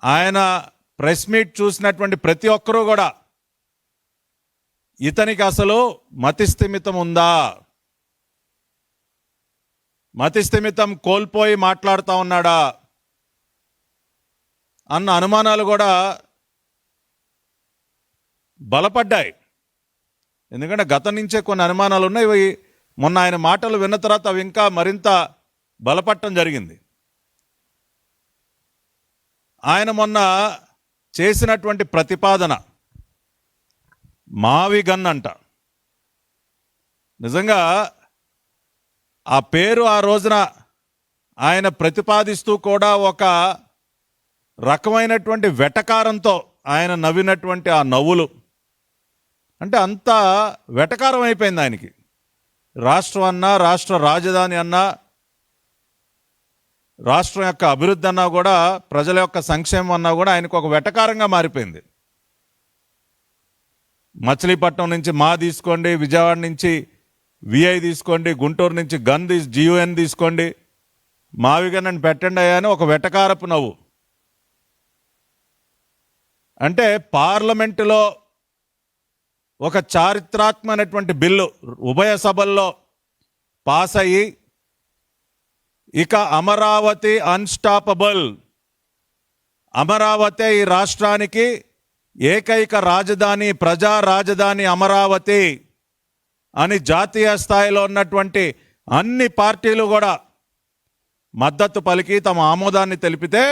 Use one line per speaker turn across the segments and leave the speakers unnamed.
ఆయన press meet చూసినటువంటి ప్రతి ఒక్కరూ కూడా ఇతనికి అసలు మతిస్థిమితం ఉందా, మతిస్థిమితం కోల్పోయి మాట్లాడుతూ ఉన్నాడా అన్న అనుమానాలు కూడా బలపడ్డాయి. ఎందుకంటే గతం నుంచే కొన్ని అనుమానాలు ఉన్నాయి. ఇవి మొన్న ఆయన మాటలు విన్న తర్వాత అవి ఇంకా మరింత బలపడటం జరిగింది. ఆయన మొన్న చేసినటువంటి ప్రతిపాదన మావి గన్ అంట. నిజంగా ఆ పేరు ఆ రోజున ఆయన ప్రతిపాదిస్తూ కూడా ఒక రకమైనటువంటి వెటకారంతో ఆయన నవ్వినటువంటి ఆ నవ్వులు అంటే అంత వెటకారం అయిపోయింది ఆయనకి. రాష్ట్రం అన్నా, రాష్ట్ర రాజధాని అన్నా, రాష్ట్రం యొక్క అభివృద్ధి అన్నా కూడా, ప్రజల యొక్క సంక్షేమం అన్నా కూడా ఆయనకు ఒక వెటకారంగా మారిపోయింది. మచిలీపట్నం నుంచి మా తీసుకోండి, విజయవాడ నుంచి విఐ తీసుకోండి, గుంటూరు నుంచి GUN తీసుకోండి, మావిగన్ అని పెట్టండి అయ్యా అని ఒక వెటకారపు నవ్వు. అంటే పార్లమెంటులో ఒక చారిత్రాత్మకమైనటువంటి బిల్లు ఉభయ సభల్లో పాస్ అయ్యి ఇక అమరావతి అన్స్టాపబుల్, అమరావతి ఈ రాష్ట్రానికి ఏకైక రాజధాని, ప్రజా రాజధాని అమరావతి అని జాతీయ స్థాయిలో ఉన్నటువంటి అన్ని పార్టీలు కూడా మద్దతు పలికి తమ ఆమోదాన్ని తెలిపితే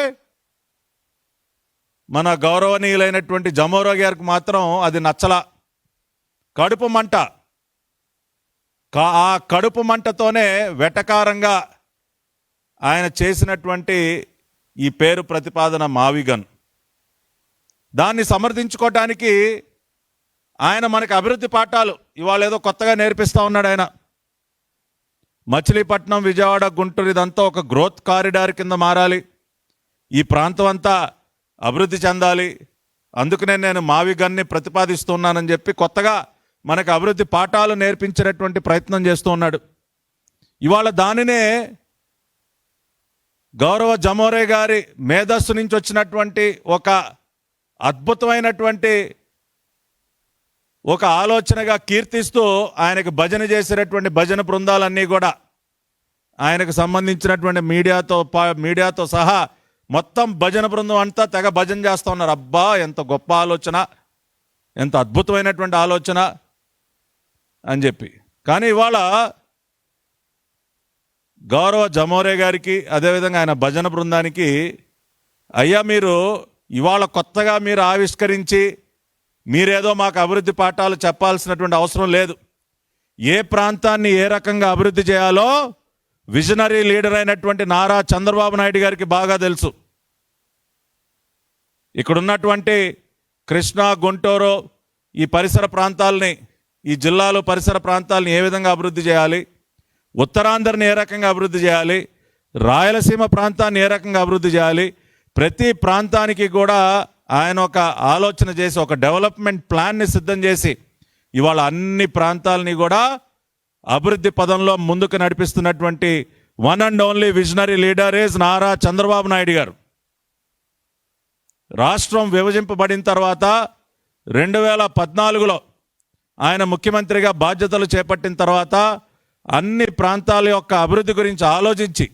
మన గౌరవనీయులైనటువంటి జమోరా గారికి మాత్రం అది నచ్చలా. కడుపు మంట. ఆ కడుపు మంటతోనే వెటకారంగా ఆయన చేసినటువంటి ఈ పేరు ప్రతిపాదన మావిగన్. దాన్ని సమర్థించుకోవటానికి ఆయన మనకి అభివృద్ధి పాఠాలు ఇవాళ ఏదో కొత్తగా నేర్పిస్తూ ఉన్నాడు. ఆయన మచిలీపట్నం, విజయవాడ, గుంటూరు ఇదంతా ఒక గ్రోత్ కారిడార్ కింద మారాలి, ఈ ప్రాంతం అంతా అభివృద్ధి చెందాలి, అందుకనే నేను మావిగన్ని ప్రతిపాదిస్తున్నానని చెప్పి కొత్తగా మనకు అభివృద్ధి పాఠాలు నేర్పించేటటువంటి ప్రయత్నం చేస్తూ ఉన్నాడు. ఇవాళ దానినే గౌరవ జమోరే గారి మేధస్సు నుంచి వచ్చినటువంటి ఒక అద్భుతమైనటువంటి ఒక ఆలోచనగా కీర్తిస్తూ ఆయనకు భజన చేసేటటువంటి భజన బృందాలన్నీ కూడా ఆయనకు సంబంధించినటువంటి మీడియాతో సహా మొత్తం భజన బృందం అంతా తెగ భజన చేస్తూ ఉన్నారు. అబ్బా ఎంత గొప్ప ఆలోచన, ఎంత అద్భుతమైనటువంటి ఆలోచన అని చెప్పి. కానీ ఇవాళ గౌరవ జమోరే గారికి అదేవిధంగా ఆయన భజన బృందానికి, అయ్యా మీరు ఇవాళ కొత్తగా మీరు ఆవిష్కరించి మీరేదో మాకు అభివృద్ధి పాఠాలు చెప్పాల్సినటువంటి అవసరం లేదు. ఏ ప్రాంతాన్ని ఏ రకంగా అభివృద్ధి చేయాలో విజనరీ లీడర్ అయినటువంటి నారా చంద్రబాబు నాయుడు గారికి బాగా తెలుసు. ఇక్కడున్నటువంటి కృష్ణా, గుంటూరు ఈ పరిసర ప్రాంతాలని, ఈ జిల్లాలో పరిసర ప్రాంతాలను ఏ విధంగా అభివృద్ధి చేయాలి, ఉత్తరాంధ్రని ఏ రకంగా అభివృద్ధి చేయాలి, రాయలసీమ ప్రాంతాన్ని ఏ రకంగా అభివృద్ధి చేయాలి, ప్రతి ప్రాంతానికి కూడా ఆయన ఒక ఆలోచన చేసి ఒక డెవలప్మెంట్ ప్లాన్ని సిద్ధం చేసి ఇవాళ అన్ని ప్రాంతాలని కూడా అభివృద్ధి పదంలో ముందుకు నడిపిస్తున్నటువంటి one and only visionary leader is Nara Chandrababu Naidu garu. రాష్ట్రం విభజింపబడిన తర్వాత 2014లో ఆయన ముఖ్యమంత్రిగా బాధ్యతలు చేపట్టిన తర్వాత అన్ని ప్రాంతాల యొక్క అభివృద్ధి గురించి ఆలోచించి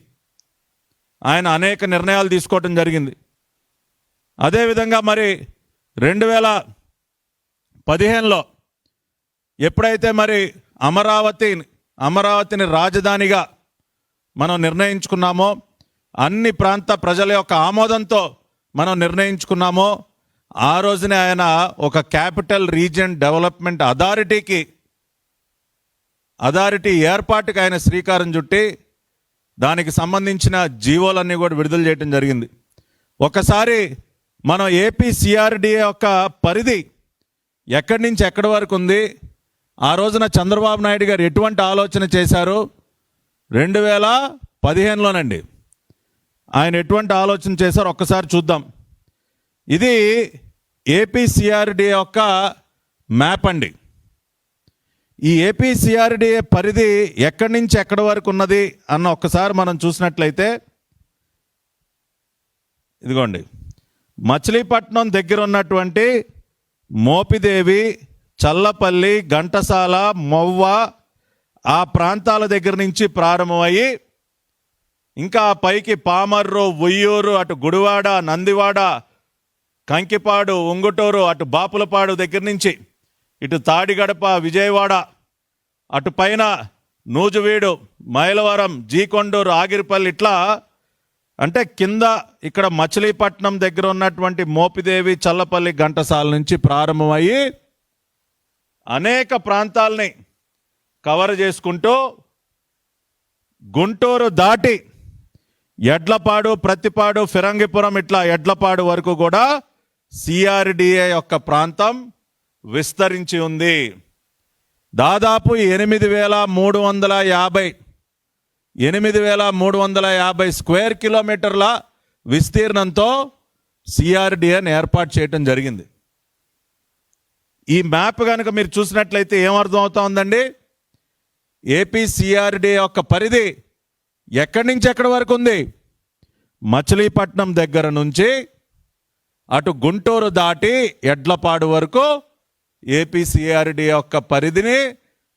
ఆయన అనేక నిర్ణయాలు తీసుకోవటం జరిగింది. అదేవిధంగా మరి 2015లో ఎప్పుడైతే మరి అమరావతిని రాజధానిగా మనం నిర్ణయించుకున్నామో, అన్ని ప్రాంత ప్రజల యొక్క ఆమోదంతో మనం నిర్ణయించుకున్నామో, ఆ రోజునే ఆయన ఒక క్యాపిటల్ రీజియన్ డెవలప్మెంట్ అథారిటీ ఏర్పాటుకి ఆయన శ్రీకారం చుట్టి దానికి సంబంధించిన జీవోలన్నీ కూడా విడుదల చేయడం జరిగింది. ఒకసారి మనం ఏపీ సిఆర్డిఏ యొక్క పరిధి ఎక్కడి నుంచి ఎక్కడి వరకు ఉంది, ఆ రోజున చంద్రబాబు నాయుడు గారు ఎటువంటి ఆలోచన చేశారు, 2015లోనండి ఆయన ఎటువంటి ఆలోచన చేశారో ఒక్కసారి చూద్దాం. ఇది ఏపీ సిఆర్డిఏ యొక్క మ్యాప్ అండి. ఈ ఏపీ సిఆర్డిఏ పరిధి ఎక్కడి నుంచి ఎక్కడి వరకు ఉన్నది అన్న ఒక్కసారి మనం చూసినట్లయితే, ఇదిగోండి మచిలీపట్నం దగ్గర ఉన్నటువంటి మోపిదేవి, చల్లపల్లి, ఘంటసాల, మొవ్వ ఆ ప్రాంతాల దగ్గర నుంచి ప్రారంభమయ్యి ఇంకా పైకి పామర్రు, ఉయ్యూరు, అటు గుడివాడ, నందివాడ, కంకిపాడు, ఉంగుటూరు, అటు బాపులపాడు దగ్గర నుంచి ఇటు తాడిగడప, విజయవాడ, అటు పైన నూజువీడు, మైలవరం, జీకొండూరు, ఆగిరిపల్లి, ఇట్లా అంటే కింద ఇక్కడ మచిలీపట్నం దగ్గర ఉన్నటువంటి మోపిదేవి, చల్లపల్లి, ఘంటసాల నుంచి ప్రారంభమయ్యి అనేక ప్రాంతాలని కవర్ చేసుకుంటూ గుంటూరు దాటి ఎడ్లపాడు, ప్రతిపాడు, ఫిరంగిపురం, ఇట్లా ఎడ్లపాడు వరకు కూడా సిఆర్డిఏ యొక్క ప్రాంతం విస్తరించి ఉంది. దాదాపు 8,350 స్క్వేర్ కిలోమీటర్ల విస్తీర్ణంతో సిఆర్డిఏని ఏర్పాటు చేయటం జరిగింది. ఈ మ్యాప్ కనుక మీరు చూసినట్లయితే ఏమర్థం అవుతా ఉందండి? ఏపీ సిఆర్డిఏ యొక్క పరిధి ఎక్కడి నుంచి ఎక్కడి వరకు ఉంది? మచిలీపట్నం దగ్గర నుంచి అటు గుంటూరు దాటి ఎడ్లపాడు వరకు ఏపీ సిఆర్డిఏ యొక్క పరిధిని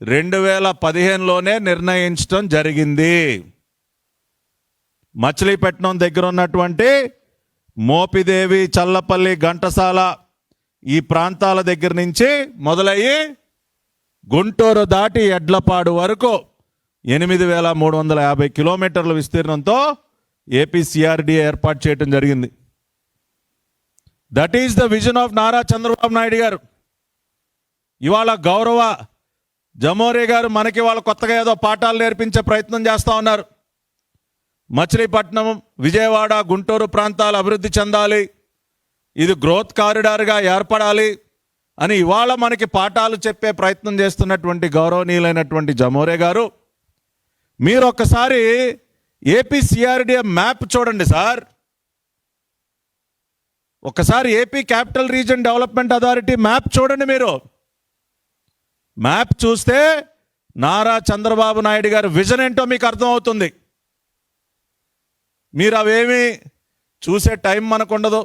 2015లోనే నిర్ణయించడం జరిగింది. మచిలీపట్నం దగ్గర ఉన్నటువంటి మోపిదేవి, చల్లపల్లి, ఘంటసాల ఈ ప్రాంతాల దగ్గర నుంచి మొదలయ్యి గుంటూరు దాటి ఎడ్లపాడు వరకు 8,350 కిలోమీటర్ల విస్తీర్ణంతో ఏపీ సిఆర్డిఏ ఏర్పాటు చేయడం జరిగింది. That is the vision of Nara Chandrababu Naidu garu. ఇవాళ గౌరవ జమోరే గారు మనకి వాళ్ళ కొత్తగా ఏదో పాఠాలు నేర్పించే ప్రయత్నం చేస్తూ ఉన్నారు. మచిలీపట్నం, విజయవాడ, గుంటూరు ప్రాంతాలు అభివృద్ధి చెందాలి, ఇది గ్రోత్ కారిడార్గా ఏర్పడాలి అని ఇవాళ మనకి పాఠాలు చెప్పే ప్రయత్నం చేస్తున్నటువంటి గౌరవనీయులైనటువంటి జమోరే గారు, మీరు ఒక్కసారి ఏపీ సిఆర్డిఏ మ్యాప్ చూడండి సార్. ఒక్కసారి AP capital region development authority map చూడండి. మీరు మ్యాప్ చూస్తే నారా చంద్రబాబు నాయుడు గారి విజన్ ఏంటో మీకు అర్థమవుతుంది. మీరు అవేమి చూసే టైం మనకు ఉండదు.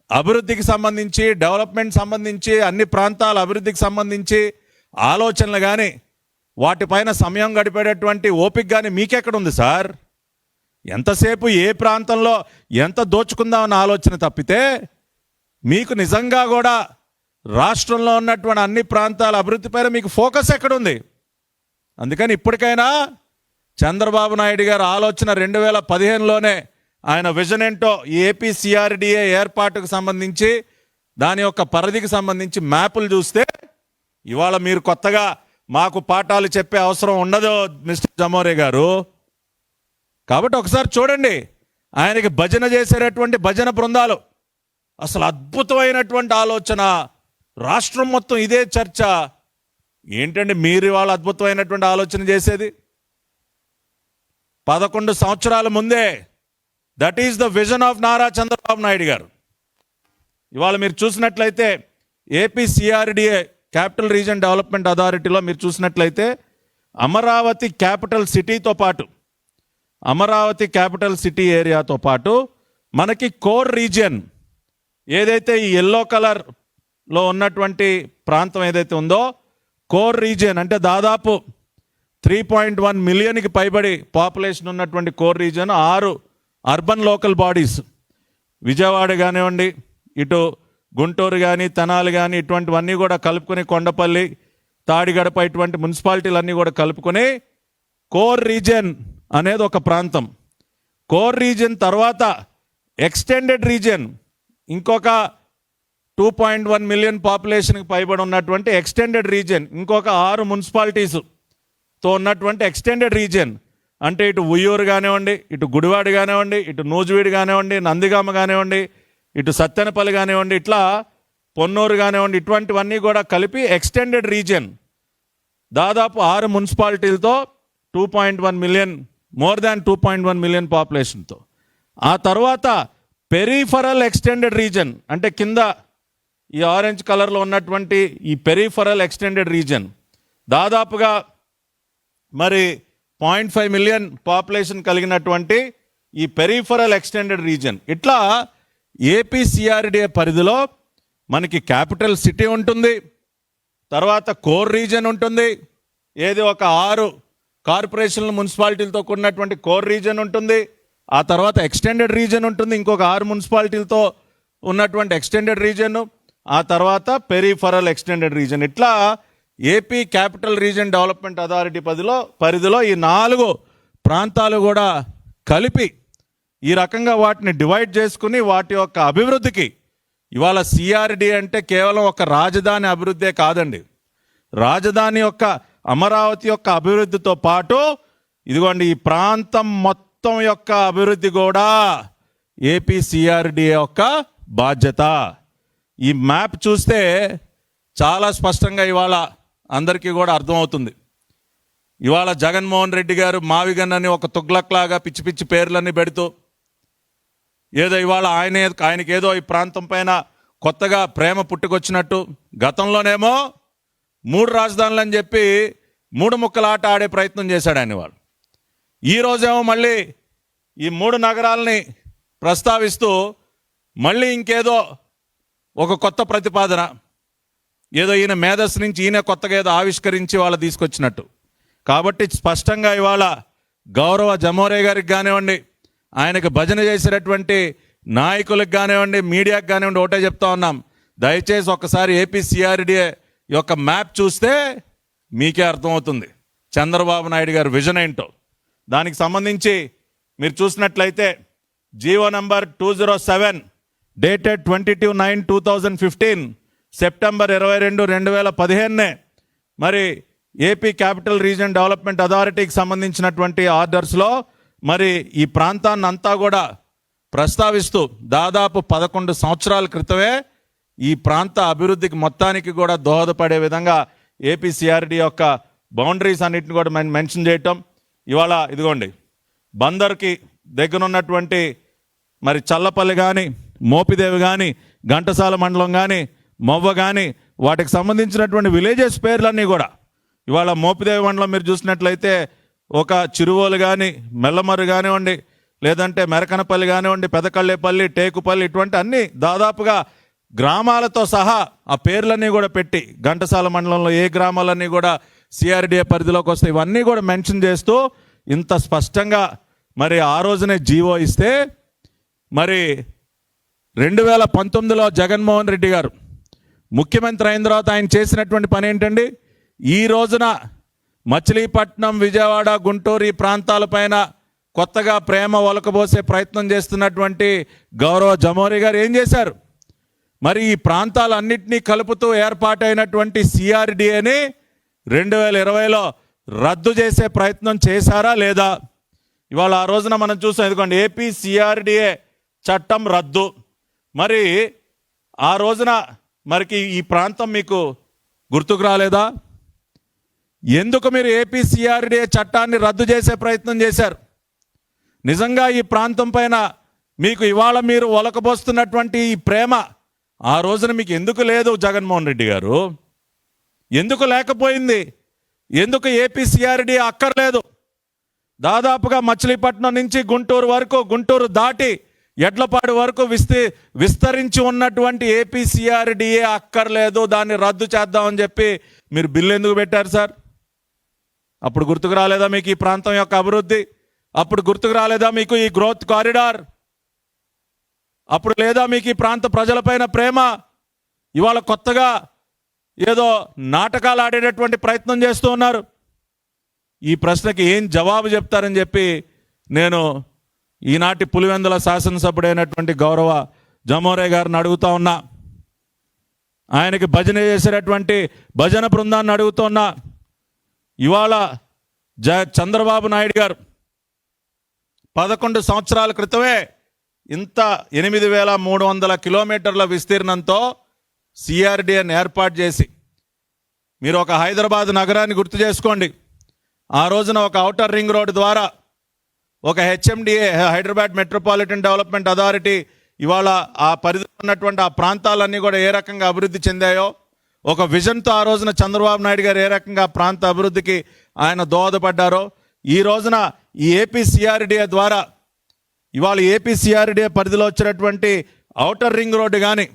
అభివృద్ధికి సంబంధించి, డెవలప్మెంట్ సంబంధించి, అన్ని ప్రాంతాల అభివృద్ధికి సంబంధించి ఆలోచనలు కానీ వాటిపైన సమయం గడిపేటటువంటి ఓపిక కానీ మీకెక్కడుంది సార్? ఎంతసేపు ఏ ప్రాంతంలో ఎంత దోచుకుందామన్న ఆలోచన తప్పితే మీకు నిజంగా కూడా రాష్ట్రంలో ఉన్నటువంటి అన్ని ప్రాంతాల అభివృద్ధిపైన మీకు ఫోకస్ ఎక్కడుంది? అందుకని ఇప్పటికైనా చంద్రబాబు నాయుడు గారి ఆలోచన 2015లోనే ఆయన విజన్ ఏంటో ఏపీ సిఆర్డిఏ ఏర్పాటుకు సంబంధించి దాని యొక్క పరిధికి సంబంధించి మ్యాపులు చూస్తే ఇవాళ మీరు కొత్తగా మాకు పాఠాలు చెప్పే అవసరం ఉండదు మిస్టర్ జమోరే గారు. కాబట్టి ఒకసారి చూడండి, ఆయనకి భజన చేసేటటువంటి భజన బృందాలు, అసలు అద్భుతమైనటువంటి ఆలోచన, రాష్ట్రం మొత్తం ఇదే చర్చ. ఏంటండి మీరు ఇవాళ అద్భుతమైనటువంటి ఆలోచన చేసేది? 11 సంవత్సరాల ముందే that is the vision of Nara Chandrababu Naidu garu. ఇవాళ మీరు చూసినట్లయితే AP CRDA capital region development అథారిటీలో మీరు చూసినట్లయితే అమరావతి క్యాపిటల్ సిటీతో పాటు, అమరావతి క్యాపిటల్ సిటీ ఏరియాతో పాటు మనకి కోర్ రీజియన్ ఏదైతే ఈ ఎల్లో కలర్లో ఉన్నటువంటి ప్రాంతం ఏదైతే ఉందో, కోర్ రీజియన్ అంటే దాదాపు 3.1 మిలియన్కి పైబడి పాపులేషన్ ఉన్నటువంటి core region 6 urban local bodies, Vijayawada కానివ్వండి, ఇటు గుంటూరు కానీ, తెనాలి కానీ, ఇటువంటివన్నీ కూడా కలుపుకొని, కొండపల్లి, తాడిగడప, ఇటువంటి మున్సిపాలిటీలన్నీ కూడా కలుపుకొని కోర్ రీజియన్ అనేది ఒక ప్రాంతం. కోర్ రీజియన్ తర్వాత ఎక్స్టెండెడ్ రీజియన్, ఇంకొక 2.1 మిలియన్ పాపులేషన్కి పైబడి ఉన్నటువంటి ఎక్స్టెండెడ్ రీజియన్, ఇంకొక 6 మున్సిపాలిటీస్తో ఉన్నటువంటి ఎక్స్టెండెడ్ రీజియన్. అంటే ఇటు ఉయ్యూరు కానివ్వండి, ఇటు గుడివాడ కానివ్వండి, ఇటు నూజివీడు కానివ్వండి, నందిగామ కానివ్వండి, ఇటు సత్తెనపల్లి కానివ్వండి, ఇట్లా పొన్నూరు కానివ్వండి, ఇటువంటివన్నీ కూడా కలిపి ఎక్స్టెండెడ్ రీజియన్. దాదాపు 6 మున్సిపాలిటీలతో 2.1 మిలియన్, మోర్ దాన్ 2.1 మిలియన్ పాపులేషన్తో. ఆ తర్వాత పెరిఫరల్ ఎక్స్టెండెడ్ రీజియన్, అంటే కింద ఈ ఆరెంజ్ కలర్లో ఉన్నటువంటి ఈ పెరిఫరల్ ఎక్స్టెండెడ్ రీజియన్ దాదాపుగా మరి 0.5 మిలియన్ పాపులేషన్ కలిగినటువంటి ఈ పెరిఫరల్ ఎక్స్టెండెడ్ రీజియన్. ఇట్లా ఏపీ సిఆర్డిఏ పరిధిలో మనకి క్యాపిటల్ సిటీ ఉంటుంది, తర్వాత కోర్ రీజన్ ఉంటుంది, ఏది ఒక 6 కార్పొరేషన్ల మున్సిపాలిటీలతో కూడినటువంటి కోర్ రీజన్ ఉంటుంది, ఆ తర్వాత ఎక్స్టెండెడ్ రీజన్ ఉంటుంది, ఇంకొక 6 మున్సిపాలిటీలతో ఉన్నటువంటి ఎక్స్టెండెడ్ రీజన్, ఆ తర్వాత పెరిఫరల్ ఎక్స్టెండెడ్ రీజన్. ఇట్లా AP capital region development authority పరిధిలో ఈ 4 ప్రాంతాలు కూడా కలిపి ఈ రకంగా వాటిని డివైడ్ చేసుకుని వాటి యొక్క అభివృద్ధికి ఇవాళ సిఆర్డి అంటే కేవలం ఒక రాజధాని అభివృద్ధే కాదండి. రాజధాని యొక్క అమరావతి యొక్క అభివృద్ధితో పాటు ఇదిగోండి ఈ ప్రాంతం మొత్తం యొక్క అభివృద్ధి కూడా ఏపీ సిఆర్డిఏ యొక్క బాధ్యత. ఈ మ్యాప్ చూస్తే చాలా స్పష్టంగా ఇవాళ అందరికీ కూడా అర్థమవుతుంది. ఇవాళ జగన్మోహన్ రెడ్డి గారు మావిగన్నని ఒక తుగ్లక్లాగా పిచ్చి పిచ్చి పేర్లన్నీ పెడుతూ ఏదో ఇవాళ ఆయనకి ఏదో ఈ ప్రాంతం పైన కొత్తగా ప్రేమ పుట్టుకొచ్చినట్టు, గతంలోనేమో 3 రాజధానులు అని చెప్పి 3 ముక్కల ఆట ఆడే ప్రయత్నం చేశాడు ఆయన. వాళ్ళు ఈరోజేమో మళ్ళీ ఈ 3 నగరాలని ప్రస్తావిస్తూ మళ్ళీ ఇంకేదో ఒక కొత్త ప్రతిపాదన, ఏదో ఈయన మేధస్సు నుంచి ఈయన కొత్తగా ఏదో ఆవిష్కరించి వాళ్ళు తీసుకొచ్చినట్టు. కాబట్టి స్పష్టంగా ఇవాళ గౌరవ జమోరే గారికి కానివ్వండి, ఆయనకు భజన చేసినటువంటి నాయకులకు కానివ్వండి, మీడియాకి కానివ్వండి, ఒకటే చెప్తా ఉన్నాం, దయచేసి ఒక్కసారి ఏపీ సిఆర్డిఏ యొక్క మ్యాప్ చూస్తే మీకే అర్థమవుతుంది చంద్రబాబు నాయుడు గారి విజన్ ఏంటో. దానికి సంబంధించి మీరు చూసినట్లయితే జీవో నంబర్ 207 డేటెడ్ 22/9/2015 సెప్టెంబర్ 22, 2015 మరి ఏపీ క్యాపిటల్ రీజన్ డెవలప్మెంట్ అథారిటీకి సంబంధించినటువంటి ఆర్డర్స్లో మరి ఈ ప్రాంతాన్ని అంతా కూడా ప్రస్తావిస్తూ దాదాపు 11 సంవత్సరాల క్రితమే ఈ ప్రాంత అభివృద్ధికి మొత్తానికి కూడా దోహదపడే విధంగా ఏపీ సిఆర్డి యొక్క బౌండరీస్ అన్నిటిని కూడా మెన్షన్ చేయటం. ఇవాళ ఇదిగోండి బందర్కి దగ్గర ఉన్నటువంటి మరి చల్లపల్లి కానీ, మోపిదేవి కానీ, ఘంటసాల మండలం కానీ, మొవ్వ కానీ, వాటికి సంబంధించినటువంటి విలేజెస్ పేర్లన్నీ కూడా ఇవాళ మోపిదేవి మండలం మీరు చూసినట్లయితే ఒక చిరువోలు కానీ, మెల్లమర్రు కానివ్వండి, లేదంటే మెరకనపల్లి కానివ్వండి, పెదకళ్ళేపల్లి, టేకుపల్లి, ఇటువంటి అన్ని దాదాపుగా గ్రామాలతో సహా ఆ పేర్లన్నీ కూడా పెట్టి ఘంటసాల మండలంలో ఏ గ్రామాలన్నీ కూడా సిఆర్డిఏ పరిధిలోకి వస్తాయి ఇవన్నీ కూడా మెన్షన్ చేస్తూ ఇంత స్పష్టంగా మరి ఆ రోజునే జీవో ఇస్తే, మరి 2019లో జగన్మోహన్ రెడ్డి గారు ముఖ్యమంత్రి అయిన తర్వాత ఆయన చేసినటువంటి పని ఏంటండి? ఈ రోజున మచిలీపట్నం, విజయవాడ, గుంటూరు ఈ ప్రాంతాలపైన కొత్తగా ప్రేమ ఒలకబోసే ప్రయత్నం చేస్తున్నటువంటి గౌరవ జమోరి గారు ఏం చేశారు? మరి ఈ ప్రాంతాలన్నింటినీ కలుపుతూ ఏర్పాటైనటువంటి సిఆర్డిఏని 2020లో రద్దు చేసే ప్రయత్నం చేశారా లేదా? ఇవాళ ఆ రోజున మనం చూసాం, ఎందుకంటే ఏపీ సిఆర్డిఏ చట్టం రద్దు. మరి ఆ రోజున మరికి ఈ ప్రాంతం మీకు గుర్తుకు రాలేదా? ఎందుకు మీరు ఏపీ సిఆర్డిఏ చట్టాన్ని రద్దు చేసే ప్రయత్నం చేశారు? నిజంగా ఈ ప్రాంతం పైన మీకు ఇవాళ మీరు ఒలకబోస్తున్నటువంటి ఈ ప్రేమ ఆ రోజున మీకు ఎందుకు లేదు జగన్మోహన్ రెడ్డి గారు? ఎందుకు లేకపోయింది? ఎందుకు ఏపీ సిఆర్డిఏ అక్కర్లేదు? దాదాపుగా మచిలీపట్నం నుంచి గుంటూరు వరకు, గుంటూరు దాటి ఎడ్లపాడు వరకు విస్తరించి ఉన్నటువంటి ఏపీ సిఆర్డిఏ అక్కర్లేదు, దాన్ని రద్దు చేద్దామని చెప్పి మీరు బిల్లు ఎందుకు పెట్టారు సార్? అప్పుడు గుర్తుకు రాలేదా మీకు ఈ ప్రాంతం యొక్క అభివృద్ధి? అప్పుడు గుర్తుకు రాలేదా మీకు ఈ గ్రోత్ కారిడార్? అప్పుడు లేదా మీకు ఈ ప్రాంత ప్రజలపైన ప్రేమ? ఇవాళ కొత్తగా ఏదో నాటకాలు ఆడేటటువంటి ప్రయత్నం చేస్తూ ఉన్నారు. ఈ ప్రశ్నకి ఏం జవాబు చెప్తారని చెప్పి నేను ఈనాటి పులివెందుల శాసనసభ్యుడైనటువంటి గౌరవ జమోరే గారిని అడుగుతా ఉన్నా. ఆయనకి భజన చేసేటటువంటి భజన బృందాన్ని అడుగుతున్నా. ఇవాళ చంద్రబాబు నాయుడు గారు 11 సంవత్సరాల క్రితమే ఇంత 8,300 కిలోమీటర్ల విస్తీర్ణంతో సిఆర్డిఏని ఏర్పాటు చేసి, మీరు ఒక హైదరాబాద్ నగరాన్ని గుర్తు చేసుకోండి. ఆ రోజున ఒక ఔటర్ రింగ్ రోడ్ ద్వారా ఒక HMDA, Hyderabad metropolitan development authority, ఇవాళ ఆ పరిధిలో ఉన్నటువంటి ఆ ప్రాంతాలన్నీ కూడా ఏ రకంగా అభివృద్ధి చెందాయో, ఒక విజన్తో ఆ రోజున చంద్రబాబు నాయుడు గారు ఏ రకంగా ప్రాంత అభివృద్ధికి ఆయన దోహదపడ్డారో, ఈ రోజున ఈ ఏపీ సిఆర్డిఏ ద్వారా ఇవాళ ఏపీ సిఆర్డిఏ పరిధిలో వచ్చినటువంటి ఔటర్ రింగ్ రోడ్డు కానీ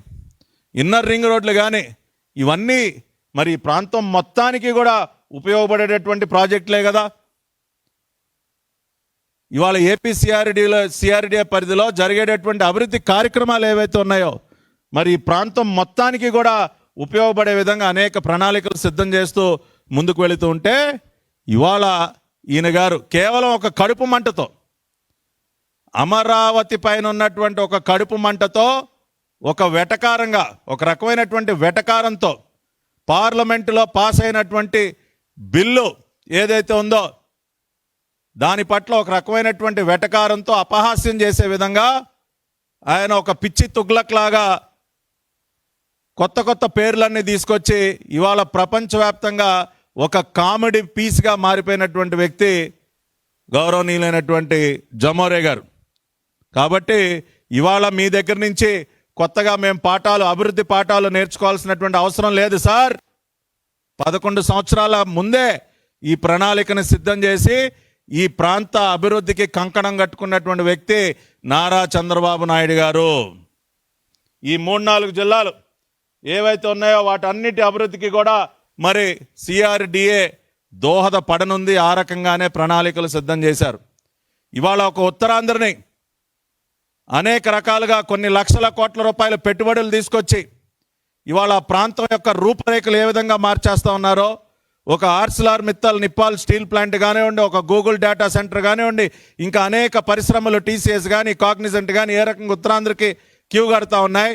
ఇన్నర్ రింగ్ రోడ్లు కానీ ఇవన్నీ మరి ఈ ప్రాంతం మొత్తానికి కూడా ఉపయోగపడేటటువంటి ప్రాజెక్టులే కదా. ఇవాళ ఏపీ సిఆర్డిఏ పరిధిలో జరిగేటటువంటి అభివృద్ధి కార్యక్రమాలు ఏవైతే ఉన్నాయో మరి ఈ ప్రాంతం మొత్తానికి కూడా ఉపయోగపడే విధంగా అనేక ప్రణాళికలు సిద్ధం చేస్తూ ముందుకు వెళుతూ ఉంటే ఇవాళ ఈయన గారు కేవలం ఒక కడుపు మంటతో, అమరావతి పైన ఉన్నటువంటి ఒక కడుపు మంటతో, ఒక వెటకారంగా, ఒక రకమైనటువంటి వెటకారంతో పార్లమెంటులో పాస్ అయినటువంటి బిల్లు ఏదైతే ఉందో దాని పట్ల ఒక రకమైనటువంటి వెటకారంతో అపహాస్యం చేసే విధంగా ఆయన ఒక పిచ్చి తుగ్లక్ లాగా కొత్త కొత్త పేర్లన్నీ తీసుకొచ్చి ఇవాళ ప్రపంచవ్యాప్తంగా ఒక కామెడీ పీస్గా మారిపోయినటువంటి వ్యక్తి గౌరవనీయులైనటువంటి జమోరే గారు. కాబట్టి ఇవాళ మీ దగ్గర నుంచి కొత్తగా మేము అభివృద్ధి పాఠాలు నేర్చుకోవాల్సినటువంటి అవసరం లేదు సార్. 11 సంవత్సరాల ముందే ఈ ప్రణాళికను సిద్ధం చేసి ఈ ప్రాంత అభివృద్ధికి కంకణం కట్టుకున్నటువంటి వ్యక్తి నారా చంద్రబాబు నాయుడు గారు. ఈ 3-4 జిల్లాలు ఏవైతే ఉన్నాయో వాటన్నిటి అభివృద్ధికి కూడా మరి సిఆర్డిఏ దోహదపడనుంది. ఆ రకంగానే ప్రణాళికలు సిద్ధం చేశారు. ఇవాళ ఒక ఉత్తరాంధ్రని అనేక రకాలుగా కొన్ని లక్షల కోట్ల రూపాయల పెట్టుబడులు తీసుకొచ్చి ఇవాళ ప్రాంతం యొక్క రూపురేఖలు ఏ విధంగా మార్చేస్తూ ఉన్నారో, ఒక ఆర్సిలార్ మిత్తల్ నిప్పాల్ స్టీల్ ప్లాంట్ కానివ్వండి, ఒక గూగుల్ డేటా సెంటర్ కానివ్వండి, ఇంకా అనేక పరిశ్రమలు టీసీఎస్ కానీ కాగ్నిజెంట్ కానీ ఏ రకంగా ఉత్తరాంధ్రకి క్యూ కడతా ఉన్నాయి.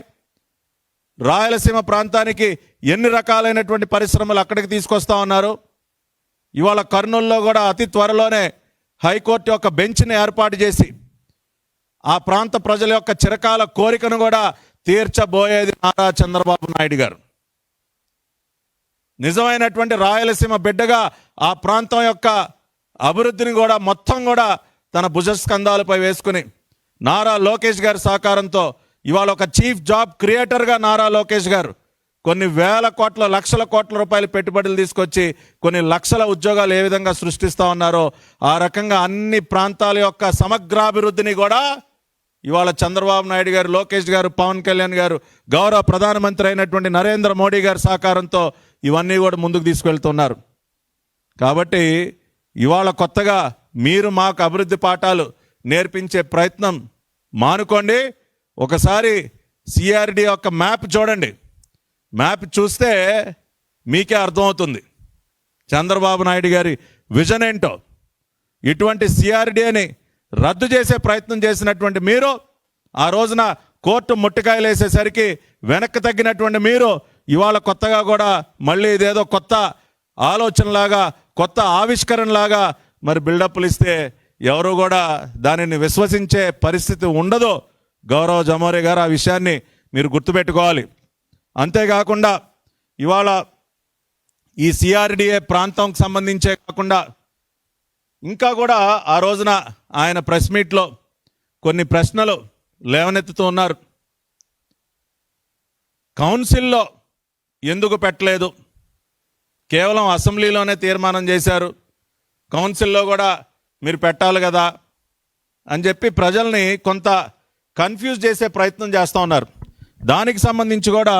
రాయలసీమ ప్రాంతానికి ఎన్ని రకాలైనటువంటి పరిశ్రమలు అక్కడికి తీసుకొస్తా ఉన్నారు. ఇవాళ కర్నూలులో కూడా అతి త్వరలోనే హైకోర్టు యొక్క బెంచ్ని ఏర్పాటు చేసి ఆ ప్రాంత ప్రజల యొక్క చిరకాల కోరికను కూడా తీర్చబోయేది నారా చంద్రబాబు నాయుడు గారు. నిజమైనటువంటి రాయలసీమ బిడ్డగా ఆ ప్రాంతం యొక్క అభివృద్ధిని కూడా మొత్తం కూడా తన భుజస్కంధాలపై వేసుకుని నారా లోకేష్ గారి సహకారంతో ఇవాళ ఒక చీఫ్ జాబ్ క్రియేటర్గా నారా లోకేష్ గారు కొన్ని వేల కోట్ల లక్షల కోట్ల రూపాయల పెట్టుబడులు తీసుకొచ్చి కొన్ని లక్షల ఉద్యోగాలు ఏ విధంగా సృష్టిస్తూ ఉన్నారో ఆ రకంగా అన్ని ప్రాంతాల యొక్క సమగ్రాభివృద్ధిని కూడా ఇవాళ చంద్రబాబు నాయుడు గారు, లోకేష్ గారు, పవన్ కళ్యాణ్ గారు, గౌరవ ప్రధానమంత్రి అయినటువంటి నరేంద్ర మోడీ గారి సహకారంతో ఇవన్నీ కూడా ముందుకు తీసుకెళ్తున్నారు. కాబట్టి ఇవాళ కొత్తగా మీరు మాకు అభివృద్ధి పాఠాలు నేర్పించే ప్రయత్నం మానుకోండి. ఒకసారి సిఆర్డి యొక్క మ్యాప్ చూడండి. మ్యాప్ చూస్తే మీకే అర్థమవుతుంది చంద్రబాబు నాయుడు గారి విజన్ ఏంటో. ఇటువంటి సిఆర్డిని రద్దు చేసే ప్రయత్నం చేసినటువంటి మీరు, ఆ రోజున కోర్టు ముట్టికాయలు వేసేసరికి వెనక్కి తగ్గినటువంటి మీరు ఇవాళ కొత్తగా కూడా మళ్ళీ ఇదేదో కొత్త ఆలోచనలాగా, కొత్త ఆవిష్కరణలాగా మరి బిల్డప్లు ఇస్తే ఎవరు కూడా దానిని విశ్వసించే పరిస్థితి ఉండదు. గౌరవ జమోరే గారు, ఆ విషయాన్ని మీరు గుర్తుపెట్టుకోవాలి. అంతేకాకుండా ఇవాళ ఈ సిఆర్డిఏ ప్రాంతంకి సంబంధించే కాకుండా ఇంకా కూడా ఆ రోజున ఆయన ప్రెస్ మీట్లో కొన్ని ప్రశ్నలు లేవనెత్తుతూ ఉన్నారు. కౌన్సిల్లో ఎందుకు పెట్టలేదు, కేవలం అసెంబ్లీలోనే తీర్మానం చేశారు, కౌన్సిల్లో కూడా మీరు పెట్టాలి కదా అని చెప్పి ప్రజల్ని కొంత కన్ఫ్యూజ్ చేసే ప్రయత్నం చేస్తూ ఉన్నారు. దానికి సంబంధించి కూడా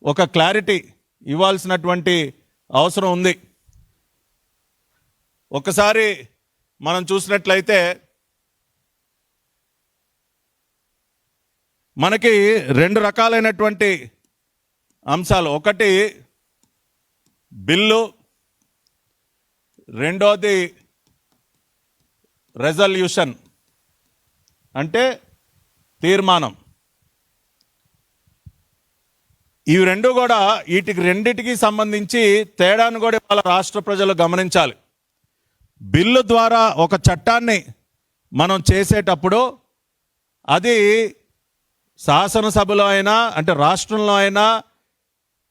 ఒక క్లారిటీ ఇవ్వాల్సినటువంటి అవసరం ఉంది. ఒకసారి మనం చూసినట్లయితే మనకి 2 రకాలైనటువంటి అంశాలు. ఒకటి బిల్లు, రెండోది రెజల్యూషన్ అంటే తీర్మానం. ఇవి రెండు కూడా రెండిటికి సంబంధించి తేడాను కూడా ఇవాళ రాష్ట్ర ప్రజలు గమనించాలి. బిల్లు ద్వారా ఒక చట్టాన్ని మనం చేసేటప్పుడు అది శాసనసభలో అయినా, అంటే రాష్ట్రంలో అయినా,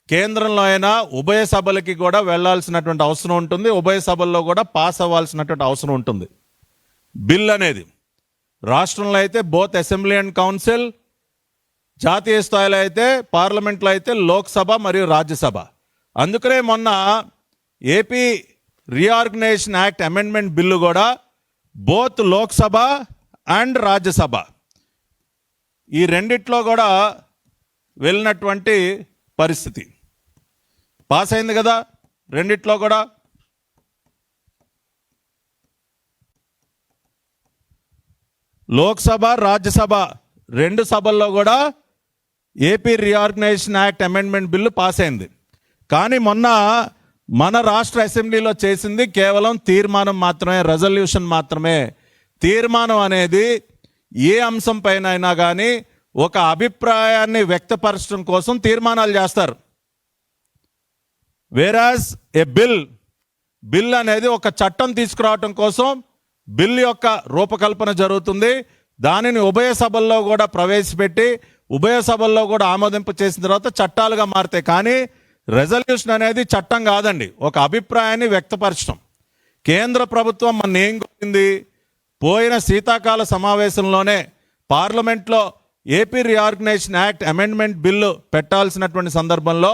కేంద్రంలో అయినా ఉభయ సభలకి కూడా వెళ్ళాల్సినటువంటి అవసరం ఉంటుంది. ఉభయ సభల్లో కూడా పాస్ అవ్వాల్సినటువంటి అవసరం ఉంటుంది. బిల్ అనేది రాష్ట్రంలో అయితే బోత్ అసెంబ్లీ అండ్ కౌన్సిల్, జాతీయ స్థాయిలో అయితే పార్లమెంట్లో అయితే లోక్సభ మరియు రాజ్యసభ. అందుకనే మొన్న AP reorganisation act amendment bill కూడా బోత్ లోక్సభ అండ్ రాజ్యసభ ఈ రెండిట్లో కూడా వెళ్ళినటువంటి పరిస్థితి. పాస్ అయింది కదా రెండిట్లో కూడా. లోక్సభ, రాజ్యసభ రెండు సభల్లో కూడా AP reorganisation act amendment bill pass అయింది. కానీ మొన్న మన రాష్ట్ర అసెంబ్లీలో చేసింది కేవలం తీర్మానం మాత్రమే, రెజల్యూషన్ మాత్రమే. తీర్మానం అనేది ఏ అంశం పైన అయినా కానీ ఒక అభిప్రాయాన్ని వ్యక్తపరచడం కోసం తీర్మానాలు చేస్తారు. వేరాజ్ ఏ బిల్ అనేది ఒక చట్టం తీసుకురావటం కోసం బిల్ యొక్క రూపకల్పన జరుగుతుంది. దానిని ఉభయ సభల్లో కూడా ప్రవేశపెట్టి ఉభయ సభల్లో కూడా ఆమోదింప చేసిన తర్వాత చట్టాలుగా మారుతాయి. కానీ రెజల్యూషన్ అనేది చట్టం కాదండి, ఒక అభిప్రాయాన్ని వ్యక్తపరచడం. కేంద్ర ప్రభుత్వం మన ఏం కోరింది, పోయిన శీతాకాల సమావేశంలోనే పార్లమెంట్లో AP reorganisation act amendment bill పెట్టాల్సినటువంటి సందర్భంలో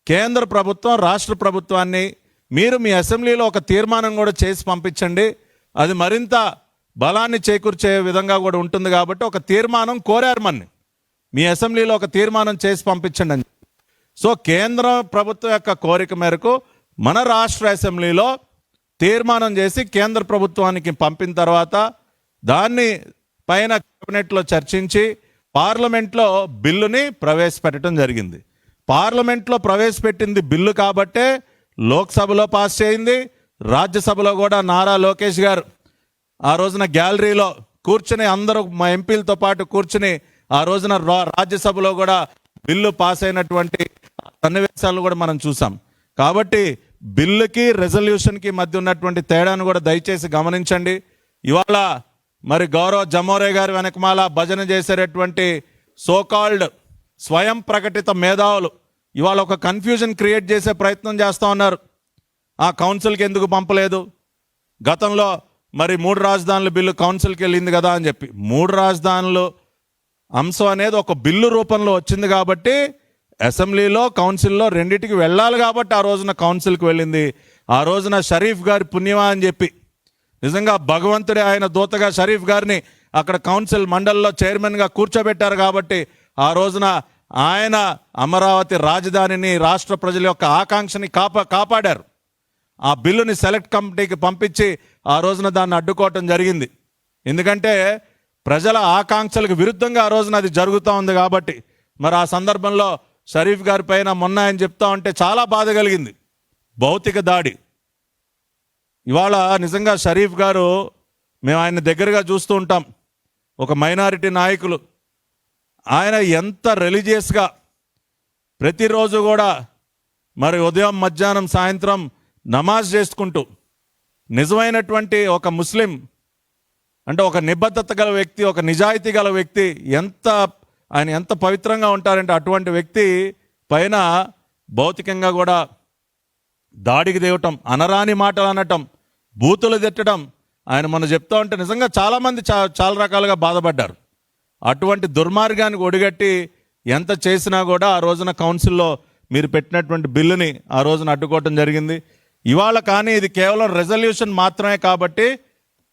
కేంద్ర ప్రభుత్వం రాష్ట్ర ప్రభుత్వాన్ని మీరు మీ అసెంబ్లీలో ఒక తీర్మానం కూడా చేసి పంపించండి, అది మరింత బలాన్ని చేకూర్చే విధంగా కూడా ఉంటుంది కాబట్టి ఒక తీర్మానం కోరారు మన్ని, మీ అసెంబ్లీలో ఒక తీర్మానం చేసి పంపించండి అని. సో కేంద్ర ప్రభుత్వం యొక్క కోరిక మేరకు మన రాష్ట్ర అసెంబ్లీలో తీర్మానం చేసి కేంద్ర ప్రభుత్వానికి పంపిన తర్వాత దాన్ని పైన కేబినెట్లో చర్చించి పార్లమెంట్లో బిల్లుని ప్రవేశపెట్టడం జరిగింది. పార్లమెంట్లో ప్రవేశపెట్టింది బిల్లు కాబట్టే లోక్సభలో పాస్ చేయింది. రాజ్యసభలో కూడా నారా లోకేష్ గారు ఆ రోజున గ్యాలరీలో కూర్చుని అందరూ మా ఎంపీలతో పాటు కూర్చుని ఆ రోజున రాజ్యసభలో కూడా బిల్లు పాస్ అయినటువంటి సన్నివేశాలు కూడా మనం చూసాం. కాబట్టి బిల్లుకి రెజల్యూషన్కి మధ్య ఉన్నటువంటి తేడాను కూడా దయచేసి గమనించండి. ఇవాళ మరి గౌరవ జమోరే గారి వెనకమాల భజన చేసేటటువంటి సోకాల్డ్ స్వయం ప్రకటిత మేధావులు ఇవాళ ఒక కన్ఫ్యూజన్ క్రియేట్ చేసే ప్రయత్నం చేస్తూ ఉన్నారు. ఆ కౌన్సిల్కి ఎందుకు పంపలేదు, గతంలో మరి 3 రాజధానుల బిల్లు కౌన్సిల్కి వెళ్ళింది కదా అని చెప్పి. 3 రాజధానులు అంశం అనేది ఒక బిల్లు రూపంలో వచ్చింది కాబట్టి అసెంబ్లీలో కౌన్సిల్లో రెండింటికి వెళ్ళాలి కాబట్టి ఆ రోజున కౌన్సిల్కి వెళ్ళింది. ఆ రోజున షరీఫ్ గారి పుణ్యమా అని చెప్పి నిజంగా భగవంతుడే ఆయన దూతగా షరీఫ్ గారిని అక్కడ కౌన్సిల్ మండలిలో చైర్మన్గా కూర్చోబెట్టారు కాబట్టి ఆ రోజున ఆయన అమరావతి రాజధానిని రాష్ట్ర ప్రజల యొక్క ఆకాంక్షని కాపాడారు. ఆ బిల్లుని సెలెక్ట్ కమిటీకి పంపించి ఆ రోజున దాన్ని అడ్డుకోవటం జరిగింది. ఎందుకంటే ప్రజల ఆకాంక్షలకు విరుద్ధంగా ఆ రోజున అది జరుగుతూ ఉంది కాబట్టి. మరి ఆ సందర్భంలో షరీఫ్ గారి పైన మొన్న ఆయన చెప్తా ఉంటే చాలా బాధ కలిగింది. భౌతిక దాడి. ఇవాళ నిజంగా షరీఫ్ గారు, మేము ఆయన దగ్గరగా చూస్తూ ఉంటాం, ఒక మైనారిటీ నాయకులు. ఆయన ఎంత రిలీజియస్గా ప్రతిరోజు కూడా మరి ఉదయం మధ్యాహ్నం సాయంత్రం నమాజ్ చేసుకుంటూ నిజమైనటువంటి ఒక ముస్లిం అంటే ఒక నిబద్ధత గల వ్యక్తి, ఒక నిజాయితీ గల వ్యక్తి, ఆయన ఎంత పవిత్రంగా ఉంటారంటే అటువంటి వ్యక్తి పైన భౌతికంగా కూడా దాడికి దేవటం, అనరాని మాటలు అనటం, బూతులు తిట్టడం ఆయన మొన్న చెప్తా ఉంటే నిజంగా చాలామంది చాలా రకాలుగా బాధపడ్డారు. అటువంటి దుర్మార్గానికి ఒడిగట్టి ఎంత చేసినా కూడా ఆ రోజున కౌన్సిల్లో మీరు పెట్టినటువంటి బిల్లుని ఆ రోజున అడ్డుకోవటం జరిగింది. ఇవాళ కానీ ఇది కేవలం రెజల్యూషన్ మాత్రమే కాబట్టి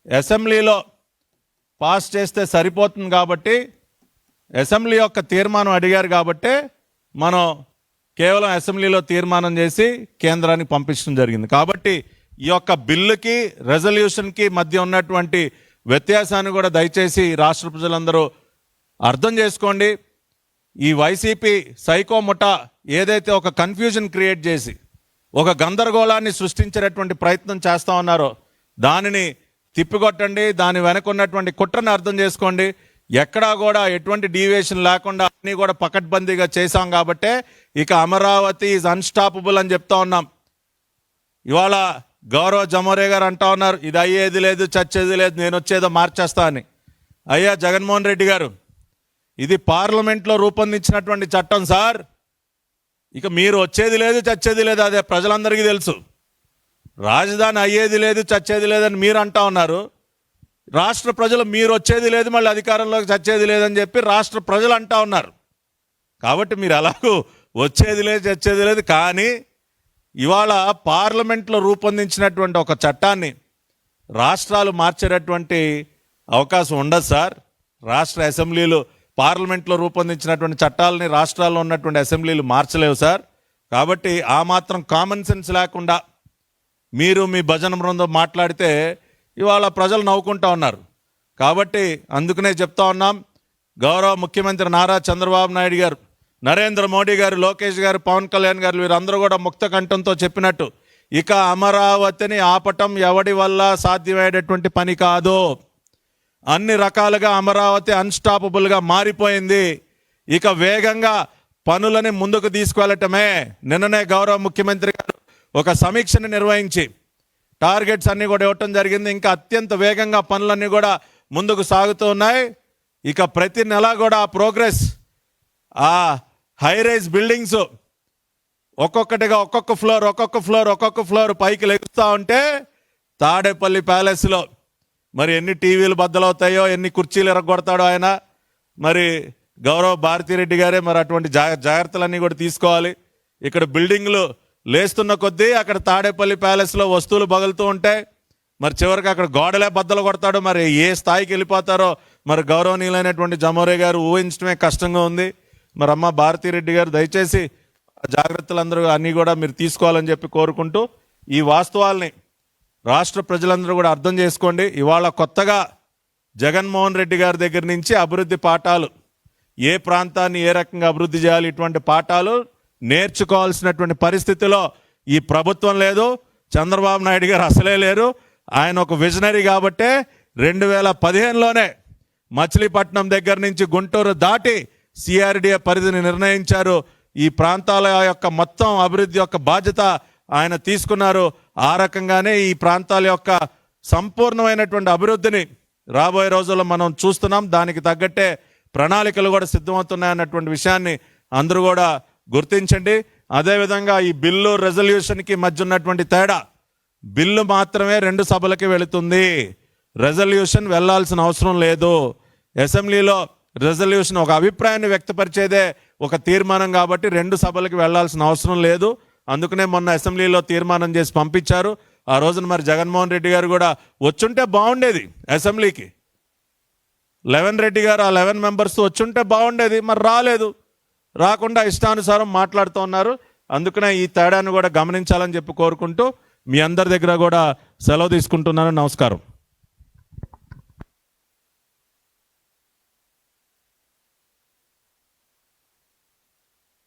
అసెంబ్లీలో పాస్ చేస్తే సరిపోతుంది కాబట్టి, అసెంబ్లీ యొక్క తీర్మానం అడిగారు కాబట్టి మనం కేవలం అసెంబ్లీలో తీర్మానం చేసి కేంద్రానికి పంపించడం జరిగింది. కాబట్టి ఈ యొక్క బిల్లుకి రెజల్యూషన్కి మధ్య ఉన్నటువంటి వ్యత్యాసాన్ని కూడా దయచేసి రాష్ట్ర ప్రజలందరూ అర్థం చేసుకోండి. ఈ వైసీపీ సైకో ముఠా ఏదైతే ఒక కన్ఫ్యూజన్ క్రియేట్ చేసి ఒక గందరగోళాన్ని సృష్టించేటటువంటి ప్రయత్నం చేస్తూ ఉన్నారో దానిని తిప్పికొట్టండి. దాని వెనక ఉన్నటువంటి కుట్రని అర్థం చేసుకోండి. ఎక్కడా కూడా ఎటువంటి డీవియేషన్ లేకుండా అన్నీ కూడా పకడ్బందీగా చేశాం కాబట్టే ఇక అమరావతి ఈజ్ అన్స్టాపబుల్ అని చెప్తా ఉన్నాం. ఇవాళ గౌరవ జమోరే గారు అంటా ఉన్నారు, ఇది అయ్యేది లేదు, చచ్చేది లేదు, నేను వచ్చేదో మార్చేస్తా అని. అయ్యా జగన్మోహన్ రెడ్డి గారు, ఇది పార్లమెంట్లో రూపొందించినటువంటి చట్టం సార్. ఇక మీరు వచ్చేది లేదు, చచ్చేది లేదు, అదే ప్రజలందరికీ తెలుసు. రాజధాని అయ్యేది లేదు, చచ్చేది లేదని మీరు అంటా ఉన్నారు. రాష్ట్ర ప్రజలు మీరు వచ్చేది లేదు, మళ్ళీ అధికారంలోకి చచ్చేది లేదని చెప్పి రాష్ట్ర ప్రజలు అంటా ఉన్నారు. కాబట్టి మీరు అలాగూ వచ్చేది లేదు, చచ్చేది లేదు. కానీ ఇవాళ పార్లమెంట్లో రూపొందించినటువంటి ఒక చట్టాన్ని రాష్ట్రాలు మార్చేటటువంటి అవకాశం ఉండదు సార్. రాష్ట్ర అసెంబ్లీలు పార్లమెంట్లో రూపొందించినటువంటి చట్టాలని రాష్ట్రాల్లో ఉన్నటువంటి అసెంబ్లీలు మార్చలేవు సార్. కాబట్టి ఆ మాత్రం కామన్ సెన్స్ లేకుండా మీరు మీ భజన బృందం మాట్లాడితే ఇవాళ ప్రజలు నవ్వుకుంటా ఉన్నారు. కాబట్టి అందుకనే చెప్తా ఉన్నాం, గౌరవ ముఖ్యమంత్రి నారా చంద్రబాబు నాయుడు గారు, నరేంద్ర మోడీ గారు, లోకేష్ గారు, పవన్ కళ్యాణ్ గారు వీరందరూ కూడా ముక్త కంఠంతో చెప్పినట్టు ఇక అమరావతిని ఆపటం ఎవడి వల్ల సాధ్యమయ్యేటటువంటి పని కాదు. అన్ని రకాలుగా అమరావతి అన్స్టాపబుల్గా మారిపోయింది. ఇక వేగంగా పనులని ముందుకు తీసుకువెళ్ళటమే. నిన్ననే గౌరవ ముఖ్యమంత్రి గారు ఒక సమీక్షను నిర్వహించి టార్గెట్స్ అన్నీ కూడా ఇవ్వటం జరిగింది. ఇంకా అత్యంత వేగంగా పనులన్నీ కూడా ముందుకు సాగుతూ ఉన్నాయి. ఇక ప్రతి నెల కూడా ప్రోగ్రెస్, ఆ హైరైజ్ బిల్డింగ్స్ ఒక్కొక్కటిగా ఒక్కొక్క ఫ్లోర్ పైకి లెగుస్తూ ఉంటే తాడేపల్లి ప్యాలెస్లో మరి ఎన్ని టీవీలు బద్దలవుతాయో, ఎన్ని కుర్చీలు ఎరగొడతాడో ఆయన. మరి గౌరవ భారతిరెడ్డి గారే మరి అటువంటి జాగ్రత్తలన్నీ కూడా తీసుకోవాలి. ఇక్కడ బిల్డింగ్లు లేస్తున్న కొద్దీ అక్కడ తాడేపల్లి ప్యాలెస్లో వస్తువులు పగులుతూ ఉంటాయి. మరి చివరికి అక్కడ గోడలే బద్దలు కొడతాడు. మరి ఏ స్థాయికి వెళ్ళిపోతారో మరి గౌరవనీయులైనటువంటి జమోరే గారు ఊహించడమే కష్టంగా ఉంది. మరి అమ్మ భారతిరెడ్డి గారు దయచేసి జాగ్రత్తలందరూ అన్నీ కూడా మీరు తీసుకోవాలని చెప్పి కోరుకుంటూ, ఈ వాస్తవాల్ని రాష్ట్ర ప్రజలందరూ కూడా అర్థం చేసుకోండి. ఇవాళ కొత్తగా జగన్మోహన్ రెడ్డి గారి దగ్గర నుంచి అభివృద్ధి పాఠాలు, ఏ ప్రాంతాన్ని ఏ రకంగా అభివృద్ధి చేయాలి, ఇటువంటి పాఠాలు నేర్చుకోవాల్సినటువంటి పరిస్థితిలో ఈ ప్రభుత్వం లేదు. చంద్రబాబు నాయుడు గారు అసలే లేరు. ఆయన ఒక విజనరీ కాబట్టే 2015లోనే మచిలీపట్నం దగ్గర నుంచి గుంటూరు దాటి సిఆర్డిఏ పరిధిని నిర్ణయించారు. ఈ ప్రాంతాల యొక్క మొత్తం అభివృద్ధి యొక్క బాధ్యత ఆయన తీసుకున్నారు. ఆ రకంగానే ఈ ప్రాంతాల యొక్క సంపూర్ణమైనటువంటి అభివృద్ధిని రాబోయే రోజుల్లో మనం చూస్తున్నాం. దానికి తగ్గట్టే ప్రణాళికలు కూడా సిద్ధమవుతున్నాయన్నటువంటి విషయాన్ని అందరూ కూడా గుర్తించండి. అదేవిధంగా ఈ బిల్లు రెజల్యూషన్కి మధ్య ఉన్నటువంటి తేడా, బిల్లు మాత్రమే 2 సభలకి వెళుతుంది, రెజల్యూషన్ వెళ్లాల్సిన అవసరం లేదు. అసెంబ్లీలో రెజల్యూషన్ ఒక అభిప్రాయాన్ని వ్యక్తపరిచేదే ఒక తీర్మానం కాబట్టి 2 సభలకి వెళ్లాల్సిన అవసరం లేదు. అందుకనే మొన్న అసెంబ్లీలో తీర్మానం చేసి పంపించారు. ఆ రోజున మరి జగన్మోహన్ రెడ్డి గారు కూడా వచ్చుంటే బాగుండేది అసెంబ్లీకి. 11 రెడ్డి గారు, ఆ 11 మెంబర్స్ వచ్చుంటే బాగుండేది. మరి రాలేదు. రాకుండా ఇష్టానుసారం మాట్లాడుతూ ఉన్నారు. అందుకనే ఈ తేడాను కూడా గమనించాలని చెప్పి కోరుకుంటూ మీ అందరి దగ్గర కూడా సెలవు తీసుకుంటున్నాను. నమస్కారం.